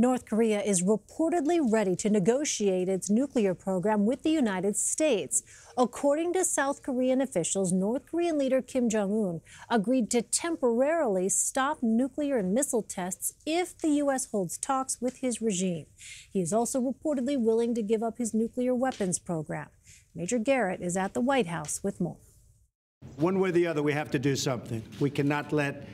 North Korea is reportedly ready to negotiate its nuclear program with the United States. According to South Korean officials, North Korean leader Kim Jong Un agreed to temporarily stop nuclear and missile tests if the U.S. holds talks with his regime. He is also reportedly willing to give up his nuclear weapons program. Major Garrett is at the White House with more. One way or the other, we have to do something. We cannot let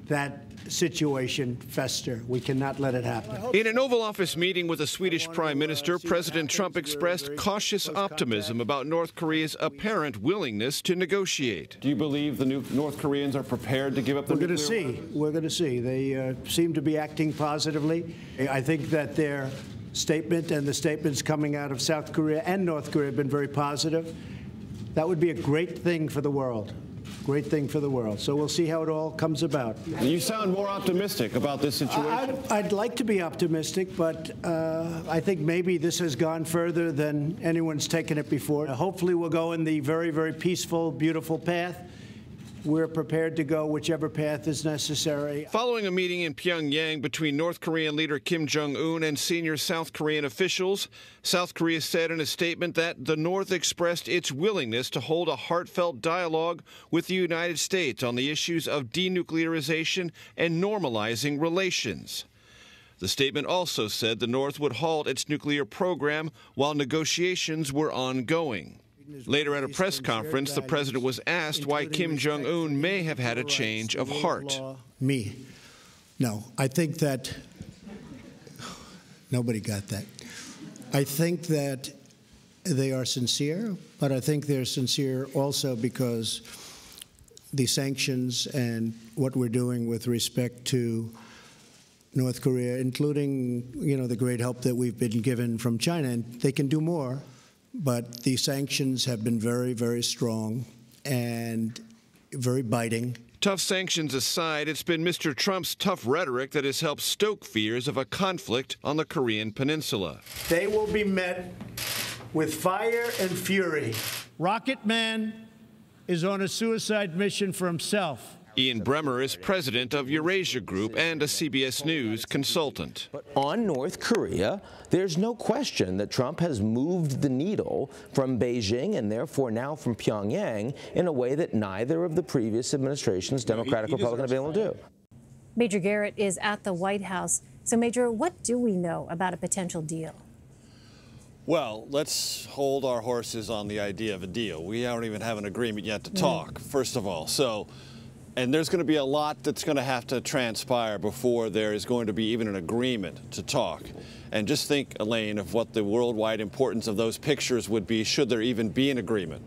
that situation fester. We cannot let it happen. In an Oval Office meeting with the Swedish Prime Minister, President Trump expressed cautious optimism about North Korea's apparent willingness to negotiate. Do you believe the North Koreans are prepared to give up their nuclear weapons? We're going to see. They seem to be acting positively. I think that their statement and the statements coming out of South Korea and North Korea have been very positive. That would be a great thing for the world. Great thing for the world. So we'll see how it all comes about. You sound more optimistic about this situation. I'd like to be optimistic, but I think maybe this has gone further than anyone's taken it before. Hopefully we'll go in the very, very peaceful, beautiful path. We're prepared to go whichever path is necessary. Following a meeting in Pyongyang between North Korean leader Kim Jong Un and senior South Korean officials, South Korea said in a statement that the North expressed its willingness to hold a heartfelt dialogue with the United States on the issues of denuclearization and normalizing relations. The statement also said the North would halt its nuclear program while negotiations were ongoing. Later at a press conference, the president was asked why Kim Jong Un may have had a change of heart. No, I think that nobody got that. I think that they are sincere, but I think they're sincere also because the sanctions and what we're doing with respect to North Korea, including, the great help that we've been given from China, and they can do more. But the sanctions have been very, very strong and very biting. Tough sanctions aside, it's been Mr. Trump's tough rhetoric that has helped stoke fears of a conflict on the Korean peninsula. They will be met with fire and fury. Rocket Man is on a suicide mission for himself. Ian Bremmer is president of Eurasia Group and a CBS News consultant. But on North Korea, there's no question that Trump has moved the needle from Beijing and therefore now from Pyongyang in a way that neither of the previous administrations, Democratic or Republican, have been able to do. Major Garrett is at the White House. So, Major, what do we know about a potential deal? Well, let's hold our horses on the idea of a deal. We don't even have an agreement yet to talk, first of all. And there's going to be a lot that's going to have to transpire before there is going to be even an agreement to talk. And just think, Elaine, of what the worldwide importance of those pictures would be should there even be an agreement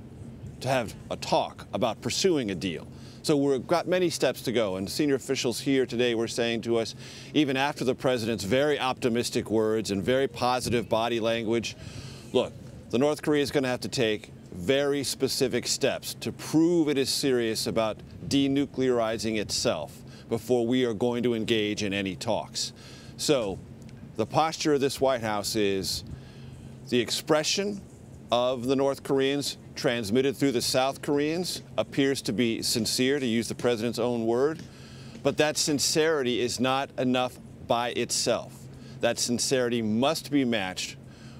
to have a talk about pursuing a deal. So we've got many steps to go, and senior officials here today were saying to us, even after the president's very optimistic words and very positive body language, look, the North Korea is going to have to take very specific steps to prove it is serious about denuclearizing itself before we are going to engage in any talks. So the posture of this White House is the expression of the North Koreans transmitted through the South Koreans appears to be sincere, to use the president's own word, but that sincerity is not enough by itself. That sincerity must be matched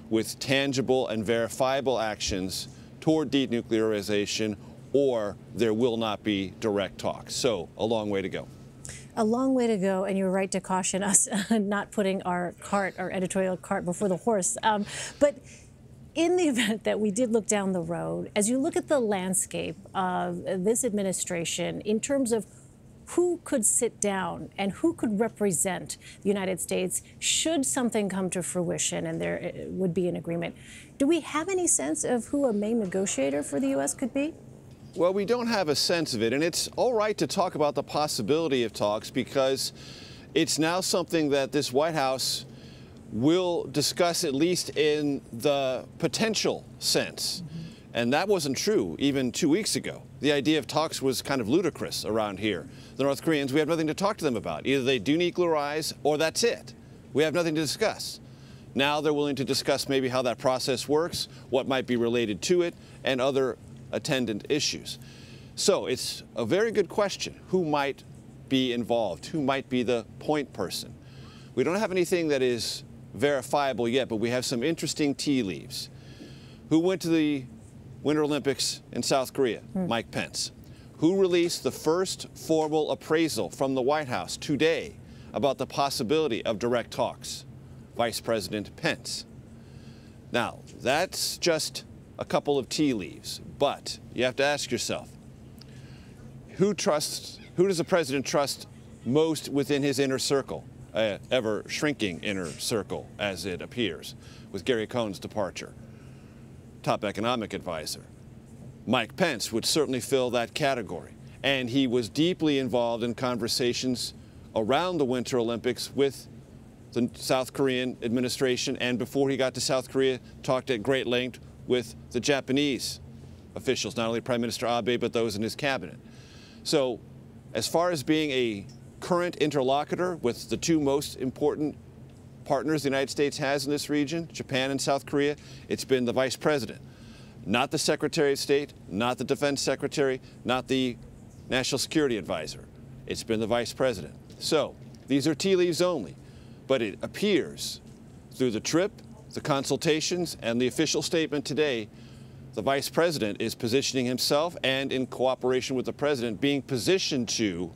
with tangible and verifiable actions toward denuclearization, or there will not be direct talks. So a long way to go. A long way to go, and you're right to caution us not putting our editorial cart before the horse. But in the event that we did look down the road, as you look at the landscape of this administration in terms of who could sit down and who could represent the United States should something come to fruition and there would be an agreement, do we have any sense of who a main negotiator for the U.S. could be? Well, we don't have a sense of it, and it's all right to talk about the possibility of talks because it's now something that this White House will discuss, at least in the potential sense. And that wasn't true even 2 weeks ago. The idea of talks was kind of ludicrous around here. The North Koreans, we have nothing to talk to them about. Either they denuclearize or that's it. We have nothing to discuss. Now they're willing to discuss maybe how that process works, what might be related to it, and other attendant issues. So it's a very good question. Who might be involved? Who might be the point person? We don't have anything that is verifiable yet, but we have some interesting tea leaves. Who went to the Winter Olympics in South Korea? Mike Pence. Who released the first formal appraisal from the White House today about the possibility of direct talks? Vice President Pence. Now, that's just a couple of tea leaves, but you have to ask yourself, who does the president trust most within his inner circle, ever shrinking inner circle as it appears, with Gary Cohn's departure? Top economic advisor. Mike Pence would certainly fill that category, and he was deeply involved in conversations around the Winter Olympics with the South Korean administration, and before he got to South Korea, talked at great length with the Japanese officials, not only Prime Minister Abe, but those in his cabinet. So, as far as being a current interlocutor with the two most important partners the United States has in this region, Japan and South Korea, it's been the Vice President. Not the Secretary of State, not the Defense Secretary, not the National Security Advisor. It's been the Vice President. So, these are tea leaves only, but it appears through the trip, the consultations, and the official statement today, the Vice President is positioning himself and, in cooperation with the President, being positioned to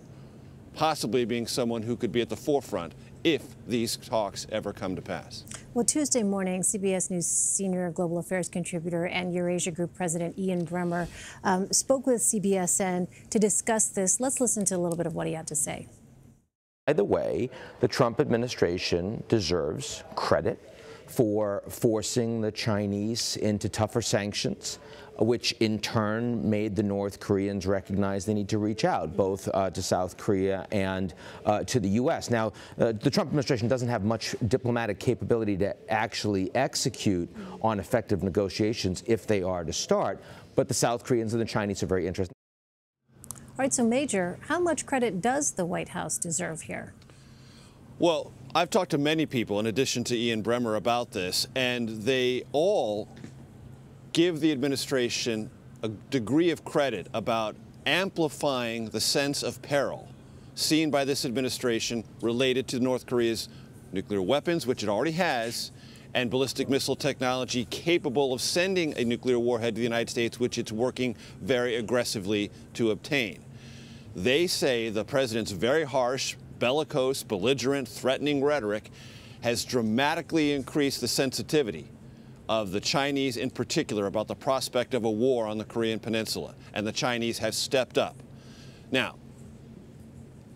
possibly being someone who could be at the forefront if these talks ever come to pass. Well, Tuesday morning, CBS News senior global affairs contributor and Eurasia Group President Ian Bremmer spoke with CBSN to discuss this. Let's listen to a little bit of what he had to say. By the way, the Trump administration deserves credit for forcing the Chinese into tougher sanctions, which in turn made the North Koreans recognize they need to reach out, both to South Korea and to the U.S. Now, the Trump administration doesn't have much diplomatic capability to actually execute on effective negotiations if they are to start, but the South Koreans and the Chinese are very interested. All right, so Major, how much credit does the White House deserve here? Well, I've talked to many people, in addition to Ian Bremmer, about this, and they all give the administration a degree of credit about amplifying the sense of peril seen by this administration related to North Korea's nuclear weapons, which it already has, and ballistic missile technology capable of sending a nuclear warhead to the United States, which it's working very aggressively to obtain. They say the president's very harsh, bellicose, belligerent, threatening rhetoric has dramatically increased the sensitivity of the Chinese in particular about the prospect of a war on the Korean Peninsula, and the Chinese have stepped up. Now,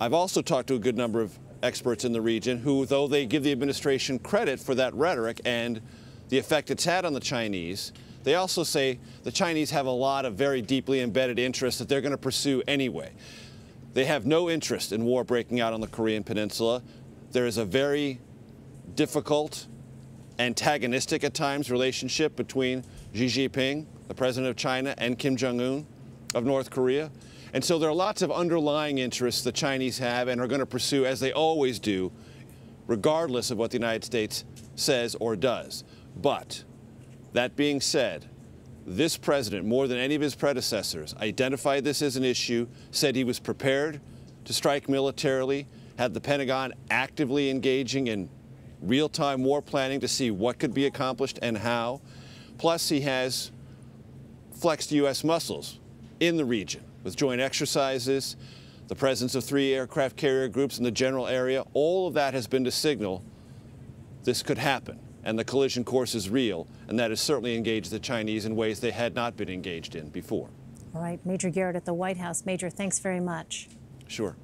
I've also talked to a good number of experts in the region who, though they give the administration credit for that rhetoric and the effect it's had on the Chinese, they also say the Chinese have a lot of very deeply embedded interests that they're going to pursue anyway. They have no interest in war breaking out on the Korean Peninsula. There is a very difficult, antagonistic at times relationship between Xi Jinping, the president of China, and Kim Jong Un of North Korea. And so there are lots of underlying interests the Chinese have and are going to pursue, as they always do, regardless of what the United States says or does. But that being said, this president, more than any of his predecessors, identified this as an issue, said he was prepared to strike militarily, had the Pentagon actively engaging in real-time war planning to see what could be accomplished and how. Plus, he has flexed U.S. muscles in the region with joint exercises, the presence of 3 aircraft carrier groups in the general area. All of that has been to signal this could happen, and the collision course is real, and that has certainly engaged the Chinese in ways they had not been engaged in before. All right, Major Garrett at the White House. Major, thanks very much. Sure.